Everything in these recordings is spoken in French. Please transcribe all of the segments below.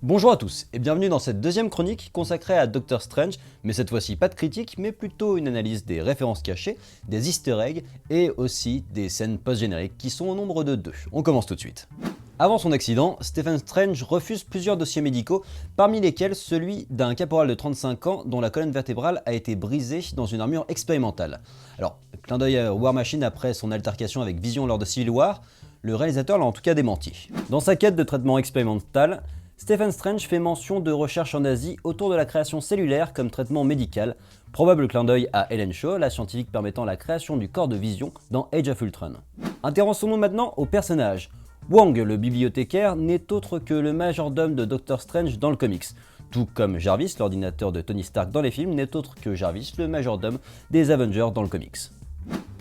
Bonjour à tous et bienvenue dans cette deuxième chronique consacrée à Doctor Strange, mais cette fois-ci pas de critique, mais plutôt une analyse des références cachées, des easter eggs et aussi des scènes post-génériques qui sont au nombre de 2. On commence tout de suite. Avant son accident, Stephen Strange refuse plusieurs dossiers médicaux, parmi lesquels celui d'un caporal de 35 ans dont la colonne vertébrale a été brisée dans une armure expérimentale. Alors, clin d'œil à War Machine après son altercation avec Vision lors de Civil War, le réalisateur l'a en tout cas démenti. Dans sa quête de traitement expérimental, Stephen Strange fait mention de recherches en Asie autour de la création cellulaire comme traitement médical, probable clin d'œil à Helen Shaw, la scientifique permettant la création du corps de Vision dans Age of Ultron. Intéressons-nous maintenant au personnage. Wong, le bibliothécaire, n'est autre que le majordome de Doctor Strange dans le comics, tout comme Jarvis, l'ordinateur de Tony Stark dans les films, n'est autre que Jarvis, le majordome des Avengers dans le comics.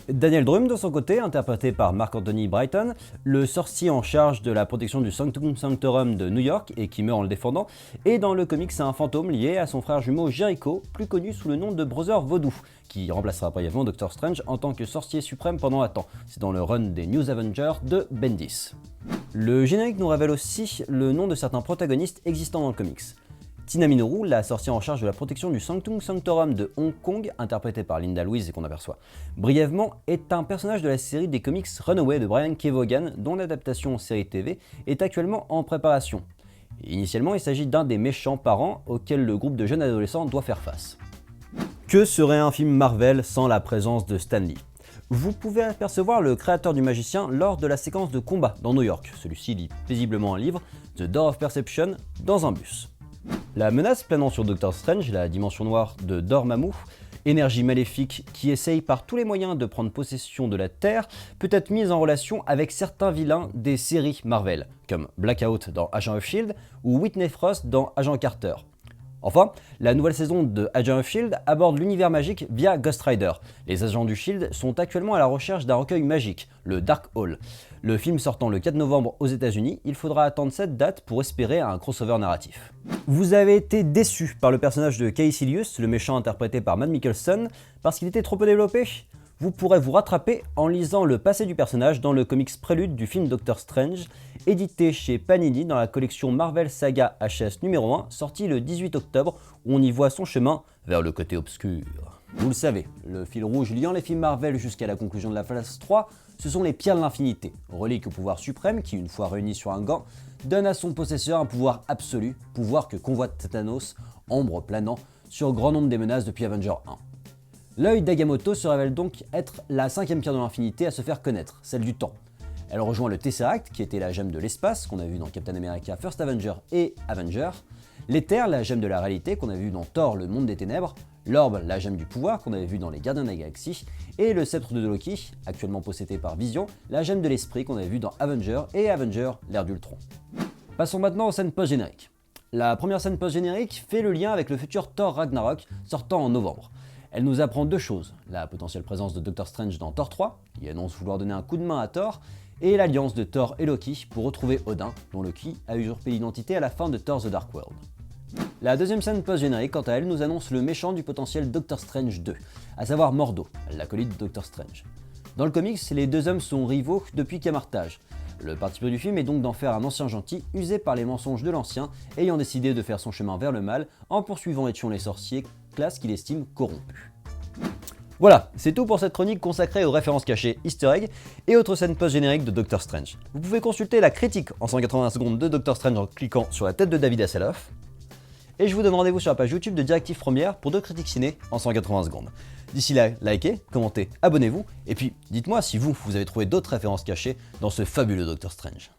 Daniel Drum, de son côté, interprété par Mark-Anthony Brighton, le sorcier en charge de la protection du Sanctum Sanctorum de New York et qui meurt en le défendant, est dans le comics un fantôme lié à son frère jumeau Jericho, plus connu sous le nom de Brother Voodoo, qui remplacera brièvement Doctor Strange en tant que sorcier suprême pendant un temps. C'est dans le run des New Avengers de Bendis. Le générique nous révèle aussi le nom de certains protagonistes existants dans le comics. Tina Minoru, la sorcière en charge de la protection du Sanctum Sanctorum de Hong Kong, interprétée par Linda Louise et qu'on aperçoit brièvement, est un personnage de la série des comics Runaway de Brian K. Vaughan, dont l'adaptation en série TV est actuellement en préparation. Initialement, il s'agit d'un des méchants parents auxquels le groupe de jeunes adolescents doit faire face. Que serait un film Marvel sans la présence de Stan Lee ? Vous pouvez apercevoir le créateur du magicien lors de la séquence de combat dans New York. Celui-ci lit paisiblement un livre, The Door of Perception, dans un bus. La menace planant sur Doctor Strange, la dimension noire de Dormammu, énergie maléfique qui essaye par tous les moyens de prendre possession de la Terre, peut être mise en relation avec certains vilains des séries Marvel, comme Blackout dans Agent of S.H.I.E.L.D. ou Whitney Frost dans Agent Carter. Enfin, la nouvelle saison de Agent of S.H.I.E.L.D. aborde l'univers magique via Ghost Rider. Les agents du S.H.I.E.L.D. sont actuellement à la recherche d'un recueil magique, le Dark Hall. Le film sortant le 4 novembre aux États-Unis, il faudra attendre cette date pour espérer un crossover narratif. Vous avez été déçu par le personnage de Caecilius, le méchant interprété par Mads Mikkelsen, parce qu'il était trop peu développé ? Vous pourrez vous rattraper en lisant le passé du personnage dans le comics prélude du film Doctor Strange, édité chez Panini dans la collection Marvel Saga HS numéro 1, sorti le 18 octobre, où on y voit son chemin vers le côté obscur. Vous le savez, le fil rouge liant les films Marvel jusqu'à la conclusion de la phase 3, ce sont les pierres de l'infinité, reliques au pouvoir suprême qui, une fois réunies sur un gant, donnent à son possesseur un pouvoir absolu, pouvoir que convoite Thanos, ombre planant sur grand nombre des menaces depuis Avenger 1. L'œil d'Agamotto se révèle donc être la 5e pierre de l'infinité à se faire connaître, celle du temps. Elle rejoint le Tesseract, qui était la gemme de l'espace, qu'on a vu dans Captain America First Avenger et Avenger, l'Éther, la gemme de la réalité, qu'on a vu dans Thor, le monde des ténèbres, l'Orbe, la gemme du pouvoir, qu'on avait vu dans les Gardiens de la Galaxie, et le sceptre de Loki, actuellement possédé par Vision, la gemme de l'esprit qu'on avait vu dans Avenger et Avenger, l'ère d'Ultron. Passons maintenant aux scènes post-génériques. La première scène post-générique fait le lien avec le futur Thor Ragnarok, sortant en novembre. Elle nous apprend deux choses, la potentielle présence de Doctor Strange dans Thor 3, qui annonce vouloir donner un coup de main à Thor, et l'alliance de Thor et Loki pour retrouver Odin, dont Loki a usurpé l'identité à la fin de Thor The Dark World. La deuxième scène post-générique, quant à elle, nous annonce le méchant du potentiel Doctor Strange 2, à savoir Mordo, l'acolyte de Doctor Strange. Dans le comics, les deux hommes sont rivaux depuis Camartage. Le parti pris du film est donc d'en faire un ancien gentil, usé par les mensonges de l'ancien, ayant décidé de faire son chemin vers le mal en poursuivant et tuant les sorciers, classe qu'il estime corrompue. Voilà, c'est tout pour cette chronique consacrée aux références cachées, easter eggs et autres scènes post-génériques de Doctor Strange. Vous pouvez consulter la critique en 180 secondes de Doctor Strange en cliquant sur la tête de David Hasselhoff. Et je vous donne rendez-vous sur la page YouTube de Directive Première pour deux critiques ciné en 180 secondes. D'ici là, likez, commentez, abonnez-vous, et puis dites-moi si vous avez trouvé d'autres références cachées dans ce fabuleux Doctor Strange.